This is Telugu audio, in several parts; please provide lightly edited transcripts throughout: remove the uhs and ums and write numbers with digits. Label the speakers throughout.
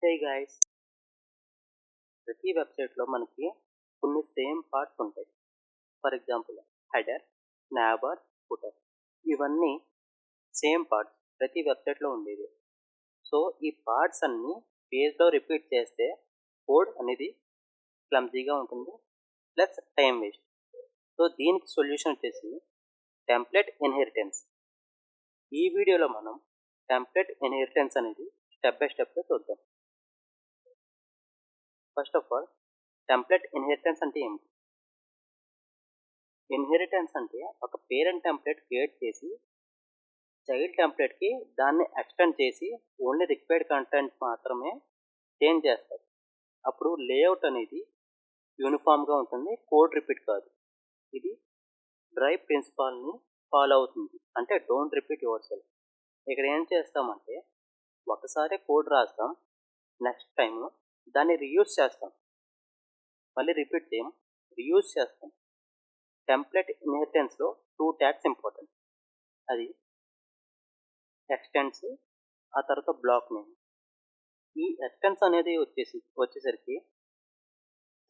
Speaker 1: హే గైస్, ప్రతి వెబ్సైట్లో మనకి కొన్ని సేమ్ పార్ట్స్ ఉంటాయి. ఫర్ ఎగ్జాంపుల్ హెడర్, నాబార్, ఫుటర్, ఇవన్నీ సేమ్ పార్ట్స్ ప్రతి వెబ్సైట్లో ఉండేవి. సో ఈ పార్ట్స్ అన్నీ పేజ్లో రిపీట్ చేస్తే కోడ్ అనేది క్లమ్జీగా ఉంటుంది, ప్లస్ టైం వేస్ట్. సో దీనికి సొల్యూషన్ వచ్చేసి టెంప్లెట్ ఇన్హెరిటెన్స్. ఈ వీడియోలో మనం టెంప్లెట్ ఇన్హెరిటెన్స్ అనేది స్టెప్ బై స్టెప్గా చూద్దాం. First of all, template inheritance అంటే ఏమిటి? ఇన్హెరిటెన్స్ అంటే ఒక పేరెంట్ టెంప్లెట్ క్రియేట్ చేసి చైల్డ్ టెంప్లెట్కి దాన్ని ఎక్స్టెండ్ చేసి ఓన్లీ రిక్వైర్డ్ కంటెంట్ మాత్రమే చేంజ్ చేస్తారు. అప్పుడు లేఅవుట్ అనేది యూనిఫామ్గా ఉంటుంది, కోడ్ రిపీట్ కాదు. ఇది డ్రైవ్ ప్రిన్సిపాల్ని ఫాలో అవుతుంది, అంటే డోంట్ రిపీట్ యువర్ సెల్ఫ్. ఇక్కడ ఏం చేస్తామంటే ఒకసారి కోడ్ రాస్తాం, నెక్స్ట్ టైం దాన్ని రీయూజ్ చేస్తాం, మళ్ళీ రిపీట్ చేయం, రీయూజ్ చేస్తాం. టెంప్లెట్ ఇన్హెరిటెన్స్లో 2 ట్యాగ్స్ ఇంపార్టెంట్. అది ఎక్స్టెండ్స్, ఆ తర్వాత బ్లాక్ నేమ్. ఈ ఎక్స్టెండ్స్ అనేది వచ్చేసరికి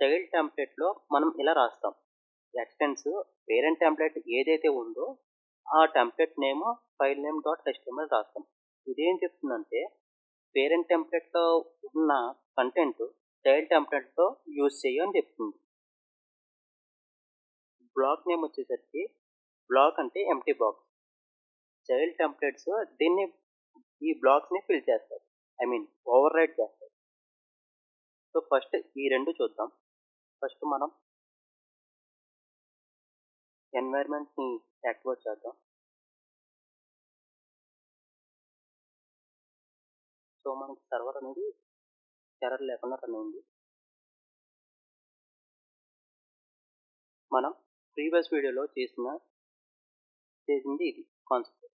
Speaker 1: చైల్డ్ టెంప్లెట్లో మనం ఇలా రాస్తాం. ఎక్స్టెండ్స్ పేరెంట్ టెంప్లెట్ ఏదైతే ఉందో ఆ template name file name .html రాస్తాం. ఇదేం చెప్తుందంటే పేరెంట్ టెంప్లెట్లో ఉన్న కంటెంట్ చైల్డ్ టెంప్లెట్లో యూజ్ చేయ అని చెప్తుంది. బ్లాక్ నేమ్ వచ్చేసరికి బ్లాక్ అంటే ఎంప్టీ బాక్స్. చైల్డ్ టెంప్లెట్స్ దీన్ని ఈ బ్లాక్స్ని ఫిల్ చేస్తారు, ఓవర్ రైడ్ చేస్తారు. సో ఫస్ట్ ఈ రెండు చూద్దాం. ఫస్ట్ మనం ఎన్వైర్న్మెంట్ని యాక్టివేట్ చేద్దాం. సో మనకి సర్వర్ అనేది ఎర్రర్ లేకుండా రన్ అయింది. మనం ప్రీవియస్ వీడియోలో చేసింది ఇది కాన్సెప్ట్.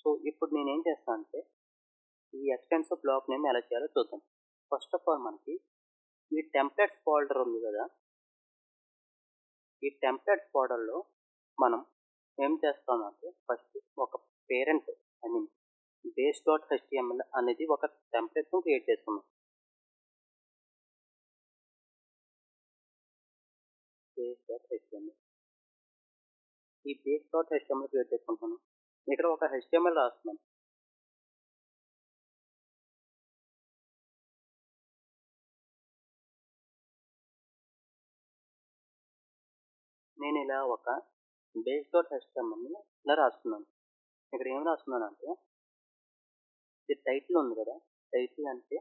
Speaker 1: సో ఇప్పుడు నేనేం చేస్తాను అంటే ఈ ఎక్స్టెన్సివ్ బ్లాక్ నేమ్ ఎలా చేయాలో చూద్దాం. ఫస్ట్ ఆఫ్ ఆల్ మనకి ఈ టెంప్లెట్స్ ఫోల్డర్ ఉంది కదా, ఈ టెంప్లెట్స్ ఫోల్డర్లో మనం ఏం చేస్తామంటే ఫస్ట్ ఒక పేరెంట్ base.html అనేది ఒక టెంప్లెట్ను క్రియేట్ చేసుకున్నాం. base.html, ఈ base.html క్రియేట్ చేసుకుంటాను. ఇక్కడ ఒక HTML రాస్తున్నాను. నేను ఇలా ఒక base.html ఇలా రాస్తున్నాను. ఇక్కడ ఏం రాస్తున్నాను అంటే ఇది టైటిల్ ఉంది కదా, టైటిల్ అంటే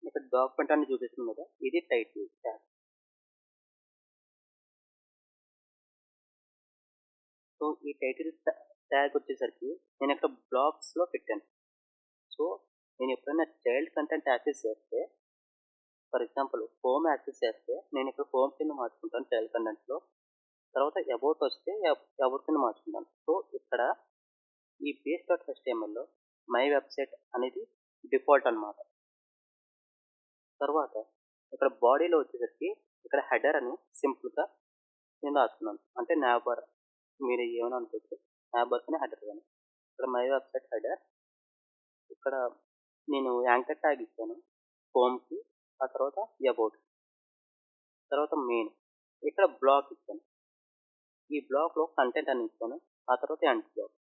Speaker 1: ఇక్కడ డాక్యుమెంట్ అని చూపిస్తుంది కదా, ఇది టైటిల్ ట్యాగ్. సో ఈ టైటిల్ ట్యాగ్ వచ్చేసరికి నేను ఇక్కడ బ్లాక్స్లో పెట్టాను. సో నేను ఎప్పుడైనా చైల్డ్ కంటెంట్ యాక్సెస్ చేస్తే, ఫర్ ఎగ్జాంపుల్ హోమ్ యాక్సెస్ చేస్తే నేను ఇక్కడ హోమ్ కింద మార్చుకుంటాను చైల్డ్ కంటెంట్లో. తర్వాత అబౌట్ వస్తే అబౌట్ కింద మార్చుకుంటాను. సో ఇక్కడ ఈ base.htmlలో మై వెబ్సైట్ అనేది డిఫాల్ట్ అన్నమాట. తర్వాత ఇక్కడ బాడీలో వచ్చేసరికి ఇక్కడ హెడర్ అని సింపుల్గా నేను రాస్తున్నాను, అంటే నాబార్. మీరు ఏమైనా అనుకోవచ్చు, నాబార్ కానీ హెడర్ కానీ. ఇక్కడ మై వెబ్సైట్ హెడర్, ఇక్కడ నేను యాంకర్ ట్యాగ్ ఇచ్చాను హోమ్కి, ఆ తర్వాత అబౌట్, తర్వాత మెయిన్. ఇక్కడ బ్లాక్ ఇచ్చాను, ఈ బ్లాక్లో కంటెంట్ అని ఇచ్చాను, ఆ తర్వాత ఎండ్ బ్లాక్.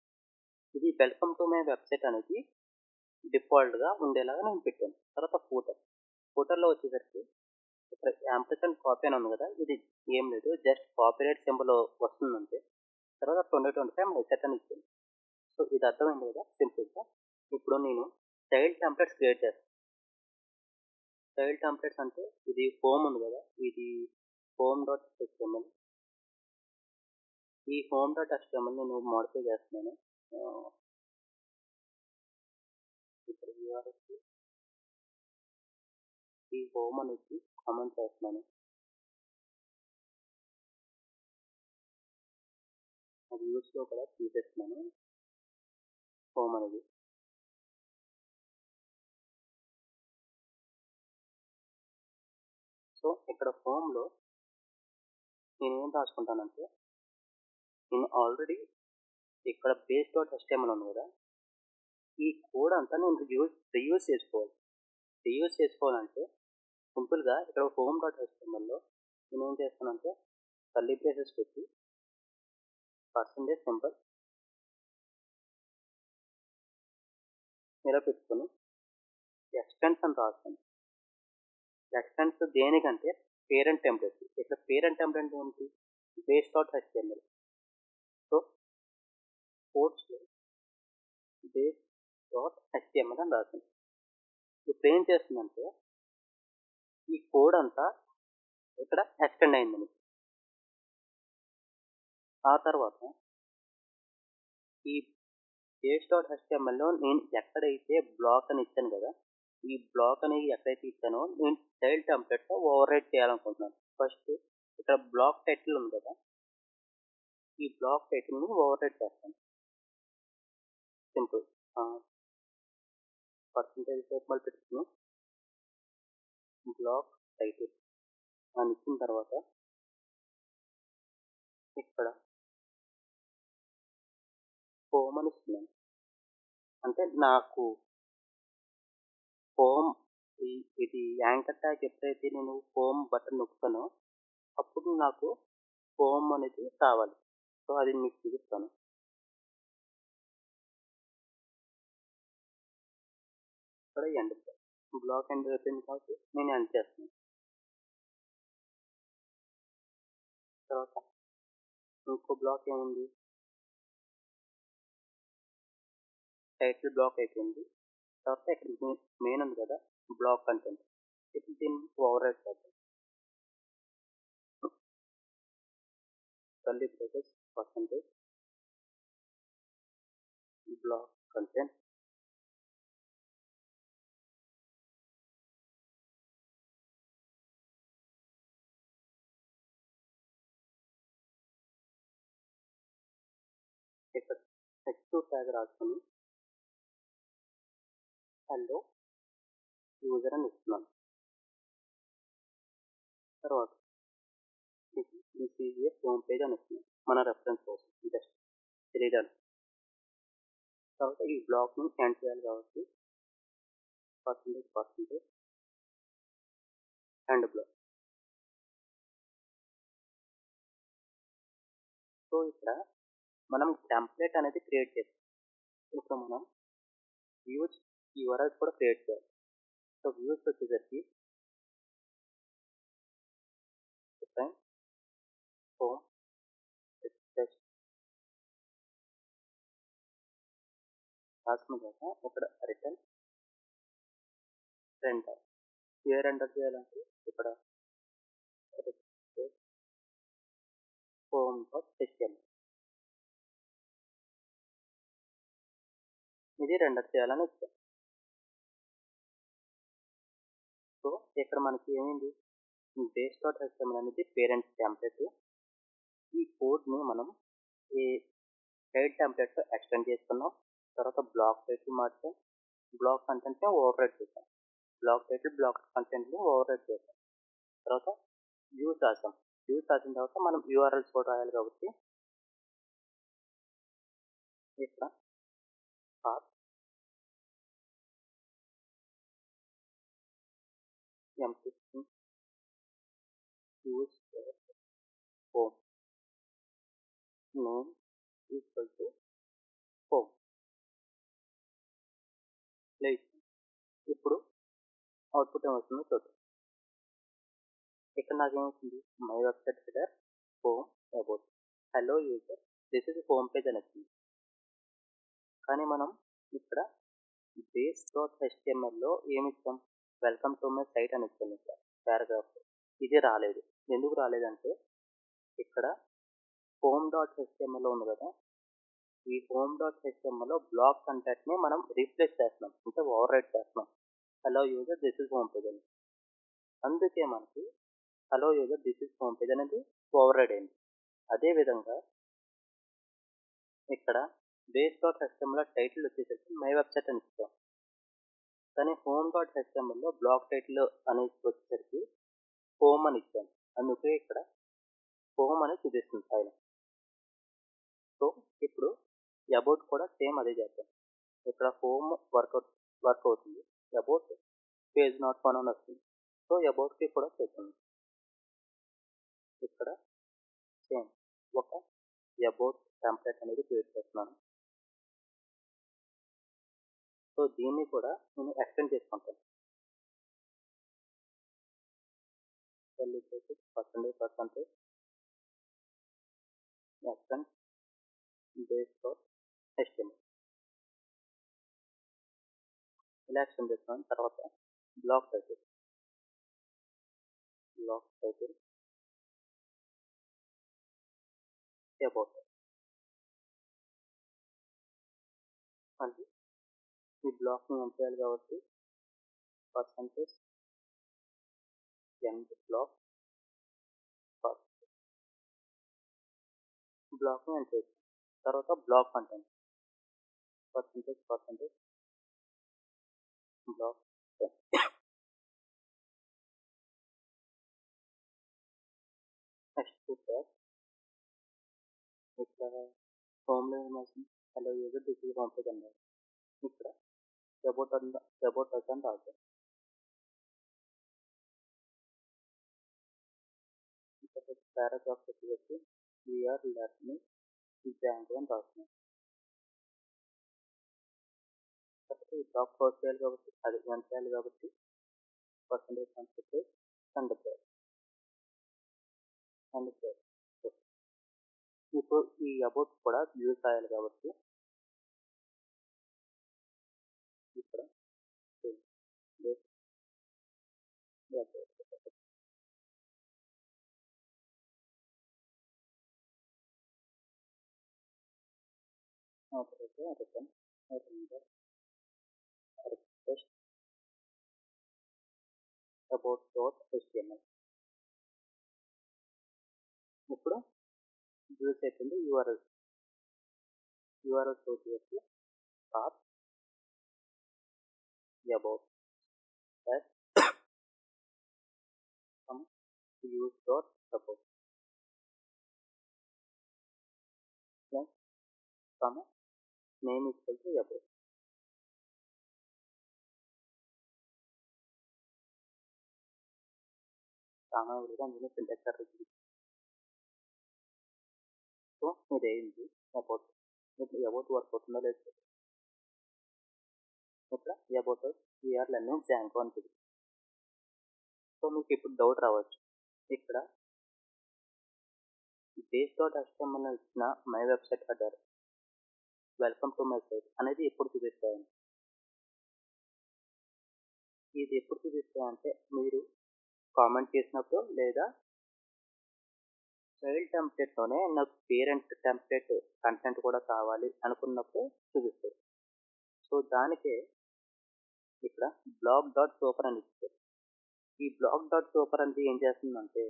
Speaker 1: ఇది వెల్కమ్ టు మై వెబ్సైట్ అనేది డిఫాల్ట్గా ఉండేలాగా నేను పెట్టాను. తర్వాత ఫూటర్లో వచ్చేసరికి ఇక్కడ యాంప్లిసెంట్ కాపీ అని ఉంది కదా, ఇది ఏం లేదు, జస్ట్ కాపీరైట్ సింబల్ వస్తుందంటే. తర్వాత 2025 మైసెట్ అని ఇచ్చాను. సో ఇది అర్థమైంది కదా సింపుల్గా. ఇప్పుడు నేను చైల్డ్ టెంప్లెట్స్ క్రియేట్ చేస్తాను. చైల్డ్ టెంప్లెట్స్ అంటే ఇది హోమ్ ఉంది కదా, ఇది home.html. ఈ home.html నేను మోడిఫై చేస్తున్నాను. ఇక్కడ ఈ హోమ్ అనేది కామెంట్ చేస్తున్నాను, అది యూస్లో కూడా తీసేస్తున్నాను హోమ్ అనేది. సో ఇక్కడ హోమ్లో నేను ఏం రాసుకుంటానంటే, నేను ఆల్రెడీ ఇక్కడ base.html ఉంది కదా, ఈ కోడ్ అంతా నేను రీయూజ్ చేసుకోవాలి. రీయూజ్ చేసుకోవాలంటే సింపుల్‌గా ఇక్కడ హోమ్ డాట్ హెచ్‌టీఎంఎల్‌లో నేనేం చేస్తానంటే కర్లీ బ్రేసెస్ పెట్టి %సింబల్ ఇలా పెట్టుకొని ఎక్స్టెన్స్ అని రాస్తాను. ఎక్స్టెన్స్ దేనికంటే పేరెంట్ టెంప్లేట్. ఇక్కడ పేరెంట్ టెంప్లేట్ ఏంటి? Base dot HTML. సో కోడ్స్‌లో బేస్ డాట్ హెచ్‌టీఎంఎల్ అని రాసాను. ఇప్పుడు ఏం చేస్తుందంటే ఈ కోడ్ అంతా ఇక్కడ ఎక్స్టెండ్ అయిందండి. ఆ తర్వాత ఈ బేస్ డాట్ హెచ్‌టీఎంఎల్‌లో నేను ఎక్కడైతే బ్లాక్ అని ఇచ్చాను కదా! ఈ బ్లాక్ అని ఎక్కడైతే ఇచ్చానో నేను చైల్డ్ టెంప్లేట్‌లో ఓవర్ రైట్ చేయాలనుకుంటున్నాను. ఫస్ట్ ఇక్కడ బ్లాక్ టైటిల్ ఉంది కదా! ఈ బ్లాక్ టైటిల్‌ని ఓవర్ రైట్ చేస్తాను. సింపుల్. పర్సెంటేజ్ సింబల్ పెట్టుకొని బ్లాక్ టైటిల్ అని ఇచ్చిన తర్వాత ఇక్కడ హోమ్ అని ఇస్తున్నాను. అంటే నాకు హోమ్ ఇది యాంకర్ ట్యాగ్ ఎప్పుడైతే నేను హోమ్ బటన్ నొక్కుతానో అప్పుడు నాకు హోమ్ అనేది కావాలి. సో అది మీకు చూపిస్తాను. ఇక్కడ ఎండ్ బ్లాక్ ఎండ్ అయిపోయింది కాబట్టి నేను ఎండ్ చేస్తున్నాను. తర్వాత ఇంకో బ్లాక్ ఏముంది? టైటిల్ బ్లాక్ అయిపోయింది. తర్వాత ఇక్కడ మెయిన్ ఉంది కదా! Block content. ఇప్పుడు దీన్ని ఓవర్ రైట్ చేద్దాం. Curly braces percentage block content ఇక్కడ H2 ట్యాగ్ రాసుకొని హలో యూజర్ అని ఇస్తున్నాను. తర్వాత this is a home page అని ఇస్తున్నాను. మన రెఫరెన్స్ కోసం జస్ట్ తెలియడానికి. తర్వాత ఈ బ్లాక్‌ని ఎండ్ చేయాలి కాబట్టి పర్సెంటేజ్ ఎండ్ బ్లాక్. సో ఇక్కడ మనం టెంప్లేట్ అనేది క్రియేట్ చేసాం. ఇప్పుడు మనం వ్యూస్ యూఆర్ఎల్స్ కూడా క్రియేట్ చేయాలి. సో వ్యూస్ వచ్చేసరికి డిఫైన్ హోమ్ టెక్స్ట్ రాసుకున్న తర్వాత ఇక్కడ రిటర్న్ రెండర్. ఏ రెండర్ చేయాలంటే ఇక్కడ హోమ్ డాట్ హెచ్‌టీఎంఎల్ ఇది రెండర్ చేయాలని వచ్చాం. సో ఇక్కడ మనకి ఏమైంది? బేస్ డాట్ హెచ్‌టీఎంఎల్ అనేది పేరెంట్ టెంప్లేట్. ఈ కోడ్‌ని మనం ఈ చైల్డ్ టెంప్లేట్‌లో ఎక్స్టెండ్ చేసుకున్నాం. తర్వాత బ్లాక్ టైటిల్ మార్చాం. బ్లాక్ కంటెంట్‌ని ఓవర్ రైట్ చేసాం. బ్లాక్ టైటిల్, బ్లాక్ కంటెంట్‌ని ఓవర్ రైట్ చేసాం. తర్వాత వ్యూస్ రాసాం. వ్యూస్ రాసిన తర్వాత మనం యూఆర్ఎల్స్ కూడా రాయాలి కాబట్టి ఇక్కడ path empty string views home name equal to home place. ఇప్పుడు అవుట్పుట్ ఏమవుతుందో చూద్దాం. ఇక్కడ నాకేమవుతుంది? My website header home about hello user this is home page అని వచ్చింది. కానీ మనం ఇక్కడ బేస్ డాట్ హెచ్‌టీఎంఎల్‌లో ఏమి ఇచ్చాం? వెల్కమ్ టు మై సైట్ అని ఇచ్చాం ఇక్కడ పారాగ్రాఫ్. ఇది రాలేదు. ఎందుకు రాలేదంటే ఇక్కడ హోమ్ డాట్ హెచ్‌టీఎంఎల్ ఉంది కదా! ఈ హోమ్ డాట్ హెచ్‌టీఎంఎల్‌లో బ్లాక్ కంటెంట్‌ని మనం రీప్లేస్ చేస్తున్నాం. అంటే ఓవర్ రైట్ చేస్తున్నాం. Hello user this is home page అని. అందుకే మనకి hello user this is home page అనేది ఓవర్ రైడ్ అయింది. అదేవిధంగా ఇక్కడ బేస్ డాట్ హెచ్‌టీఎంఎల్ టైటిల్ వచ్చేసరికి మై వెబ్సైట్ అని ఇచ్చాం. కానీ హోమ్ డాట్ హెచ్‌టీఎంఎల్‌లో బ్లాక్ టైటిల్ అనేది వచ్చేసరికి హోమ్ అని ఇచ్చాను. అందుకే ఇక్కడ హోమ్ అని చూపిస్తుంది పైన. సో ఇప్పుడు అబౌట్ కూడా సేమ్ అదే చేద్దాం. ఇక్కడ హోమ్ వర్క్ అవుతుంది. అబౌట్ పేజ్ నాట్ ఫౌండ్ అని వస్తుంది. సో అబౌట్కి కూడా చేస్తుంది. ఇక్కడ సేమ్ ఒక అబౌట్ టెంప్లెట్ అనేది క్రియేట్ చేస్తున్నాను. సో దీన్ని కూడా నేను ఎక్స్టెండ్ చేసుకుంటాను. Percentage extend base dot HTML ఇలా ఎక్స్టెండ్ చేస్తున్నాను. తర్వాత బ్లాక్ టైటిల్ అబౌట్ మళ్ళీ ఈ బ్లాక్ని ఏం చేయాలి కాబట్టి పర్సెంటేజ్ ఎండ్ బ్లాక్ బ్లాక్ని ఎండ్ చేయాలి. తర్వాత block content percentage block next tag ఇక్కడ హోమ్లో ఏమవుతుంది hello user this is home page అన్నారు. ఇక్కడ అబౌట్ అని రాశారు. ఇక్కడ పారాగ్రాఫ్ వచ్చి వీఆర్ లెర్నింగ్ Django అని రాస్తున్నాం. కాబట్టి ఈ బ్లాక్ క్లోజ్ చేయాలి కాబట్టి అది రన్ చేయాలి కాబట్టి పర్సెంటేజ్ కాన్సెప్ట్ అండ్ ఇప్పుడు ఈ అబౌట్ కూడా యూజ్ చేయాలి కాబట్టి ఇక్కడ రిటర్న్ అబౌట్ డాట్ HTML ఇప్పుడు యూజ్ అయిపోయింది. యూఆర్ఎల్ వచ్చి top about use dot support name equal to about. సామాన్యుడిగా నేను సింటాక్స్ అడిగింది. సో ఇదేంటి అబౌట్ వర్క్ అవుతుందో లేదు. ఇక్కడ అబౌట్ వీఆర్ లెర్నింగ్ Django అని చెప్పి. సో మీకు ఇప్పుడు డౌట్ రావచ్చు, ఇక్కడ బేస్ డాట్ HTML ఇచ్చిన my website header welcome to my site అనేది ఎప్పుడు చూపిస్తాయండి. ఇది ఎప్పుడు చూపిస్తాయంటే మీరు కామెంట్ చేసినప్పుడు లేదా చైల్డ్ టెంప్లెట్లోనే నాకు పేరెంట్ టెంప్లెట్ కంటెంట్ కూడా కావాలి అనుకున్నప్పుడు చూపిస్తుంది. సో దానికే ఇక్కడ బ్లాక్ డాట్ సూపర్ అని ఇస్తారు. ఈ బ్లాక్ డాట్ సూపర్ అనేది ఏం చేస్తుందంటే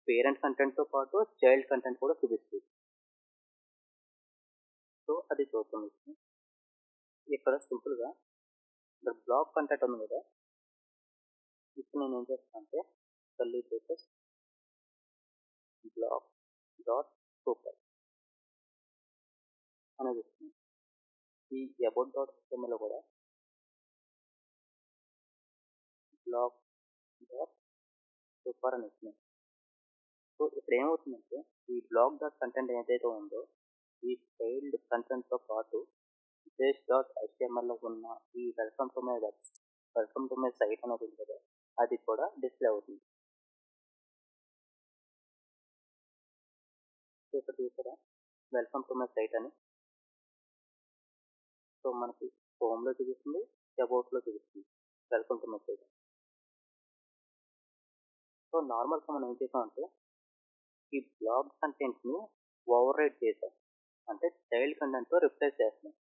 Speaker 1: పేరెంట్ కంటెంట్తో పాటు చైల్డ్ కంటెంట్ కూడా చూపిస్తుంది. సో అది చూద్దాం. ఇక్కడ సింపుల్గా ఇక్కడ బ్లాక్ కంటెంట్ ఉంది కదా, ఇప్పుడు నేను ఏం చేస్తాను అంటే curly braces block dot super అనేది ఇస్తుంది. ఈ అబౌట్ డాట్ HTML కూడా బ్లాక్ డాట్ సూపర్ అని ఇస్తుంది. సో ఇక్కడ ఏమవుతుందంటే ఈ బ్లాక్ డాట్ కంటెంట్ ఏదైతే ఉందో ఈ చైల్డ్ కంటెంట్తో పాటు బేస్ డాట్ HTMLలో ఉన్న ఈ వెల్కమ్ టు మై సైట్ అనేది ఉంది కదా, అది కూడా డిస్ప్లే అవుతుంది. ఇక్కడ చూసారా వెల్కమ్ టు మై సైట్ అని. సో మనకి హోమ్లో చూపిస్తుంది, అబౌట్లో చూపిస్తుంది welcome to my site. So నార్మల్గా మనం ఏం చేసామంటే ఈ బ్లాగ్ కంటెంట్ని ఓవర్ రైట్ చేసాం, అంటే చైల్డ్ కంటెంట్తో రిప్లేస్ చేస్తున్నాం.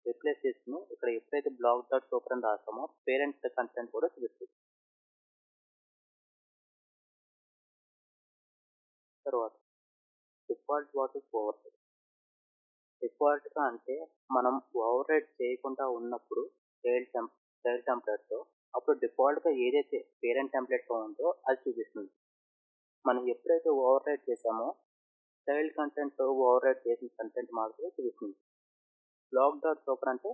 Speaker 1: రిప్లేస్ చేసుకుని ఇక్కడ ఎప్పుడైతే బ్లాగ్ డాట్ సూపర్ అని రాస్తామో పేరెంట్ కంటెంట్ కూడా చూపిస్తుంది. తర్వాత default what is over right. డిఫాల్ట్గా అంటే మనం ఓవర్ రైట్ చేయకుండా ఉన్నప్పుడు చైల్డ్ టెంప్లెట్తో అప్పుడు డిఫాల్ట్గా ఏదైతే పేరెంట్ టెంప్లెట్తో ఉందో అది చూపిస్తుంది. మనం ఎప్పుడైతే ఓవర్ రైట్ చేసామో చైల్డ్ కంటెంట్ ఓవర్ రైట్ చేసిన కంటెంట్ మాత్రమే చూపిస్తుంది. బ్లాక్ డాట్ సూపర్ అంటే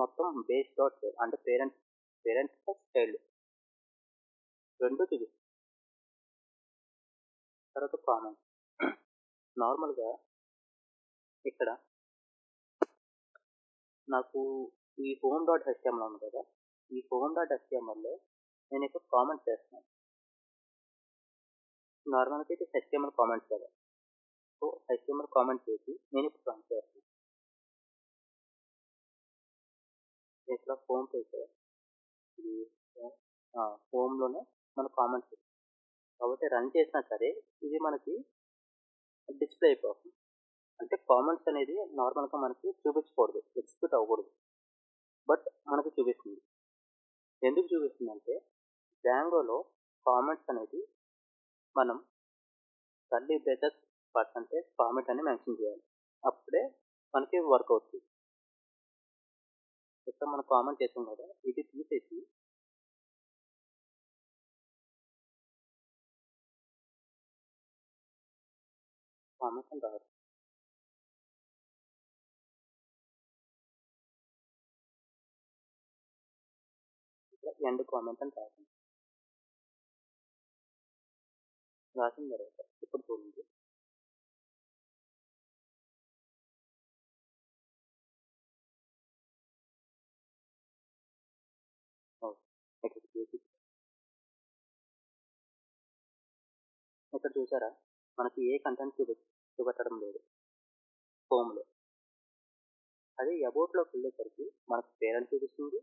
Speaker 1: మొత్తం బేస్ డాట్ అంటే పేరెంట్ ప్లస్ చైల్డ్ రెండు చూపిస్తుంది. తర్వాత కామన్ నార్మల్గా ఇక్కడ నాకు ఈ హోమ్ డాట్ హెచ్టిఎంఎల్ ఉంది కదా, ఈ హోమ్ డాట్ హెచ్టిఎంఎల్లో నేను ఇక్కడ కామెంట్ చేస్తున్నాను. నార్మల్గా ఇది హెచ్టిఎంఎల్ కామెంట్ కదా, సో హెచ్టిఎంఎల్ కామెంట్ చేసి నేను ఇప్పుడు రన్ చేస్తాను. ఇక్కడ హోమ్ పేజ్ ఇది హోమ్లోనే మన కామెంట్స్ కాబట్టి రన్ చేసినా సరే ఇది మనకి డిస్ప్లే అయిపోతుంది. అంటే కామెంట్స్ అనేది నార్మల్గా మనకి చూపించకూడదు, ఎగ్జిక్యూట్ అవ్వకూడదు, బట్ మనకి చూపిస్తుంది. ఎందుకు చూపిస్తుందంటే జాంగోలో కామెంట్స్ అనేది మనం కర్లీ బ్రేసెస్ పర్సంటేజ్ కామెంట్ అని మెన్షన్ చేయాలి, అప్పుడే మనకి వర్క్ అవుతుంది. ఇక్కడ మనం కామెంట్ చేసాం కదా, ఇది తీసేసి కామెంట్స్ అని రాదు. ఇక్కడ ఎండ్ కామెంట్ అని రాసింది. రాసిన తర్వాత ఇప్పుడు చూడండి, ఇక్కడ చూసారా మనకి ఏ కంటెంట్ చూపెట్టడం లేదు హోమ్లో. అదే అబౌట్లోకి వెళ్ళేసరికి మనకు పేరెంట్ చూపిస్తుంది,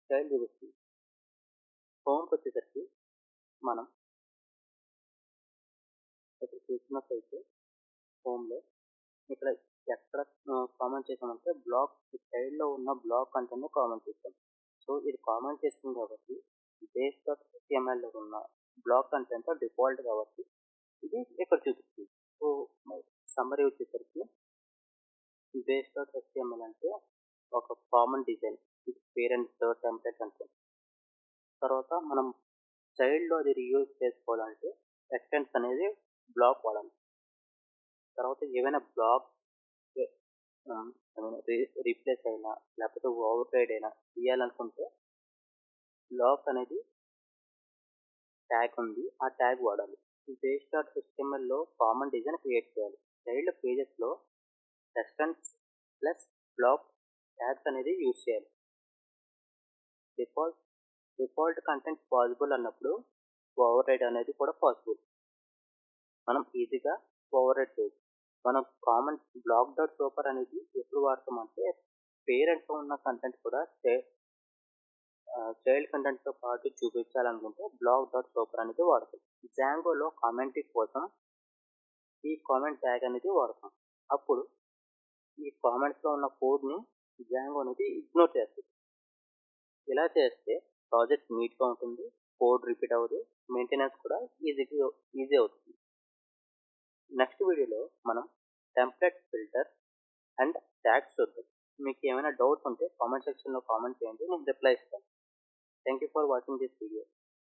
Speaker 1: చైల్డ్ చూపిస్తుంది. హోమ్కి వచ్చేసరికి మనం ఇక్కడ చూసినట్లయితే హోమ్లో ఇక్కడ ఎక్కడ కామెంట్ చేసామంటే బ్లాక్ చైల్డ్లో ఉన్న బ్లాక్ కంటెంట్ని కామెంట్ చేసాం. సో ఇది కామెంట్ చేస్తుంది కాబట్టి బేస్ డాట్ హెచ్టిఎంఎల్లో ఉన్న బ్లాక్ కంటెంట్ డిఫాల్ట్ కాబట్టి ఇది ఇక్కడ చూపిస్తుంది. సో సమ్మరీ వచ్చేసరికి బేస్ డాట్ హెచ్టిఎంఎల్ అంటే ఒక కామన్ డిజైన్, ఇది పేరెంట్ టెంప్లెట్ అనుకోండి. తర్వాత మనం చైల్డ్లో అది రీయూజ్ చేసుకోవాలంటే ఎక్స్టెన్స్ అనేది బ్లాక్ వాడాలి. తర్వాత ఏవైనా బ్లాక్స్ రీప్లేస్ అయినా లేకపోతే ఓవర్ రైడ్ అయినా తీయాలనుకుంటే బ్లాక్ అనేది ట్యాగ్ ఉంది, ఆ ట్యాగ్ వాడాలి. బేస్ డాట్ హెచ్టిఎంఎల్లో కామన్ డిజైన్ క్రియేట్ చేయాలి. చైల్డ్ పేజెస్లో ఎక్స్టెన్స్ ప్లస్ బ్లాక్ ట్యాగ్స్ అనేది యూజ్ చేయాలి. డిఫాల్ట్ కంటెంట్ పాసిబుల్ అన్నప్పుడు ఓవర్ రైడ్ అనేది కూడా పాసిబుల్. మనం ఈజీగా ఓవర్ రైడ్ చేయొచ్చు. మనం కామన్ బ్లాక్ డాట్ సూపర్ అనేది ఎప్పుడు వాడతామంటే పేరెంట్లో ఉన్న కంటెంట్ కూడా చైల్డ్ కంటెంట్తో పాటు చూపించాలనుకుంటే బ్లాక్ డాట్ సూపర్ అనేది వాడతాం. జాంగోలో కామెంటింగ్ కోసం ఈ కామెంట్ ట్యాగ్ అనేది వాడతాం. అప్పుడు ఈ కామెంట్స్లో ఉన్న కోడ్ని జాంగో అనేది ఇగ్నోర్ చేస్తుంది. ఇలా చేస్తే ప్రాజెక్ట్ నీట్గా ఉంటుంది, కోడ్ రిపీట్ అవ్వదు, మెయింటెనెన్స్ కూడా ఈజీ అవుతుంది. నెక్స్ట్ వీడియోలో మనం టెంప్లెట్ ఫిల్టర్ అండ్ ట్యాగ్స్ చూద్దాం. మీకు ఏమైనా డౌట్స్ ఉంటే కామెంట్ సెక్షన్లో కామెంట్ చేయండి, నేను రిప్లై ఇస్తాను. Thank you for watching this video.